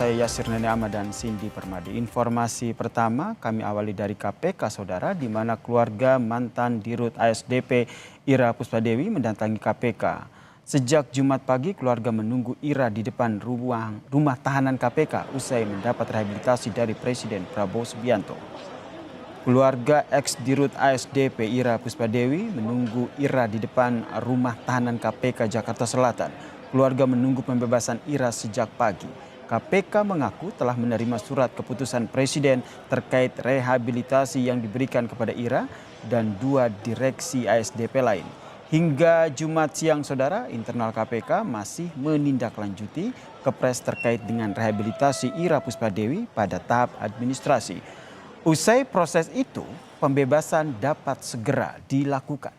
Saya Yasir Nene Ahmad dan Cindy Permadi. Informasi pertama kami awali dari KPK, Saudara, di mana keluarga mantan Dirut ASDP Ira Puspadewi mendatangi KPK. Sejak Jumat pagi, keluarga menunggu Ira di depan rumah tahanan KPK usai mendapat rehabilitasi dari Presiden Prabowo Subianto. Keluarga ex-Dirut ASDP Ira Puspadewi menunggu Ira di depan rumah tahanan KPK Jakarta Selatan. Keluarga menunggu pembebasan Ira sejak pagi. KPK mengaku telah menerima surat keputusan Presiden terkait rehabilitasi yang diberikan kepada Ira dan 2 direksi ASDP lain. Hingga Jumat siang, Saudara, internal KPK masih menindaklanjuti kepres terkait dengan rehabilitasi Ira Puspadewi pada tahap administrasi. Usai proses itu, pembebasan dapat segera dilakukan.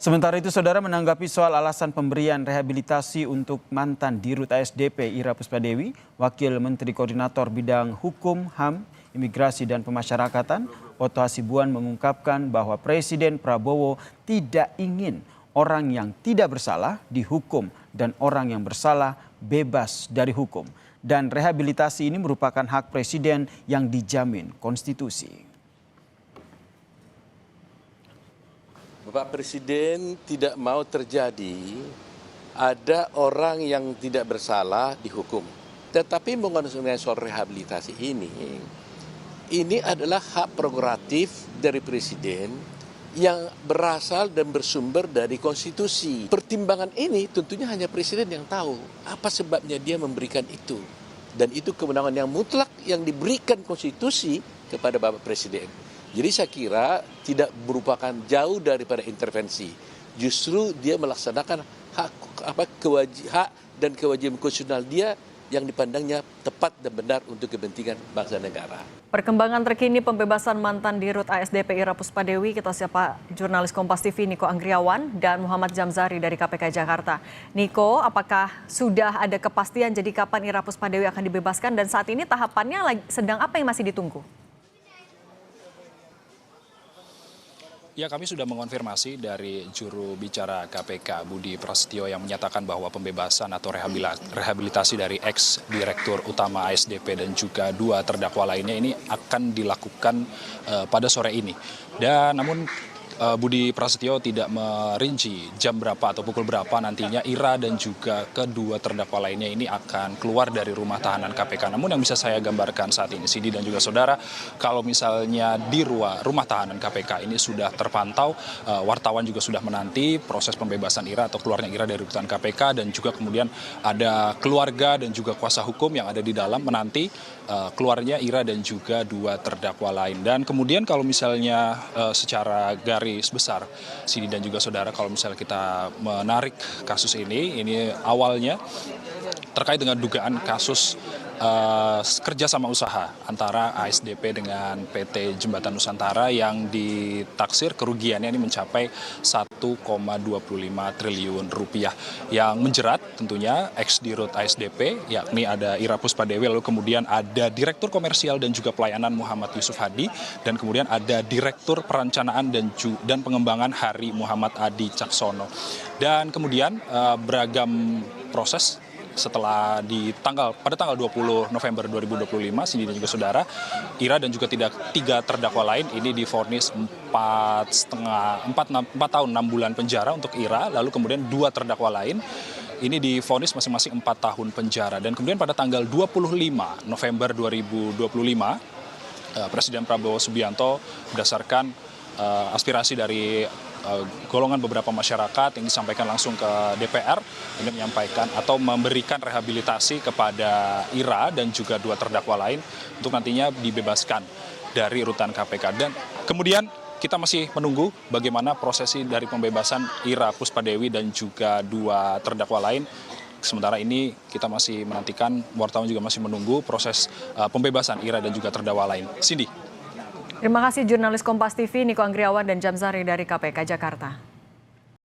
Sementara itu, Saudara, menanggapi soal alasan pemberian rehabilitasi untuk mantan Dirut ASDP Ira Puspadewi, Wakil Menteri Koordinator Bidang Hukum, HAM, Imigrasi dan Pemasyarakatan, Otto Hasibuan mengungkapkan bahwa Presiden Prabowo tidak ingin orang yang tidak bersalah dihukum dan orang yang bersalah bebas dari hukum. Dan rehabilitasi ini merupakan hak Presiden yang dijamin konstitusi. Bapak Presiden tidak mau terjadi ada orang yang tidak bersalah dihukum. Tetapi mengenai soal rehabilitasi ini adalah hak prerogatif dari Presiden yang berasal dan bersumber dari konstitusi. Pertimbangan ini tentunya hanya Presiden yang tahu apa sebabnya dia memberikan itu. Dan itu kewenangan yang mutlak yang diberikan konstitusi kepada Bapak Presiden. Jadi saya kira tidak merupakan jauh daripada intervensi. Justru dia melaksanakan hak dan kewajiban konstitusional dia yang dipandangnya tepat dan benar untuk kepentingan bangsa negara. Perkembangan terkini pembebasan mantan Dirut ASDP Ira Puspadewi, kita siapa jurnalis Kompas TV Niko Anggriawan dan Muhammad Jamzari dari KPK Jakarta. Niko, apakah sudah ada kepastian jadi kapan Ira Puspadewi akan dibebaskan dan saat ini tahapannya sedang apa yang masih ditunggu? Ya, kami sudah mengonfirmasi dari juru bicara KPK Budi Prasetyo yang menyatakan bahwa pembebasan atau rehabilitasi dari ex-direktur utama ASDP dan juga 2 terdakwa lainnya ini akan dilakukan pada sore ini. Dan namun Budi Prasetyo tidak merinci jam berapa atau pukul berapa nantinya Ira dan juga kedua terdakwa lainnya ini akan keluar dari rumah tahanan KPK. Namun yang bisa saya gambarkan saat ini, Sidi dan juga saudara, kalau misalnya di rumah tahanan KPK ini sudah terpantau, wartawan juga sudah menanti proses pembebasan Ira atau keluarnya Ira dari rutan KPK, dan juga kemudian ada keluarga dan juga kuasa hukum yang ada di dalam menanti keluarnya Ira dan juga 2 terdakwa lain. Dan kemudian kalau misalnya secara garis besar, Sidi dan juga saudara, kalau misalnya kita menarik kasus ini awalnya terkait dengan dugaan kasus kerjasama usaha antara ASDP dengan PT Jembatan Nusantara yang ditaksir kerugiannya ini mencapai 1,25 triliun rupiah, yang menjerat tentunya ex-Dirut ASDP yakni ada Ira Puspadewi, lalu kemudian ada Direktur Komersial dan juga Pelayanan Muhammad Yusuf Hadi, dan kemudian ada Direktur Perencanaan dan Pengembangan Hari Muhammad Adi Caksono. Dan kemudian beragam proses setelah pada tanggal 20 November 2025, Sindi dan juga saudara, Ira dan juga 3 terdakwa lain ini divonis 4 tahun 6 bulan penjara untuk Ira, lalu kemudian 2 terdakwa lain ini divonis masing-masing 4 tahun penjara. Dan kemudian pada tanggal 25 November 2025, Presiden Prabowo Subianto berdasarkan aspirasi dari golongan beberapa masyarakat yang disampaikan langsung ke DPR, ini menyampaikan atau memberikan rehabilitasi kepada Ira dan juga 2 terdakwa lain untuk nantinya dibebaskan dari rutan KPK. Dan kemudian kita masih menunggu bagaimana prosesi dari pembebasan Ira Puspadewi dan juga 2 terdakwa lain. Sementara ini kita masih menantikan, wartawan juga masih menunggu proses pembebasan Ira dan juga terdakwa lain. Cindy. Terima kasih jurnalis Kompas TV Niko Anggriawan dan Jamzari dari KPK Jakarta.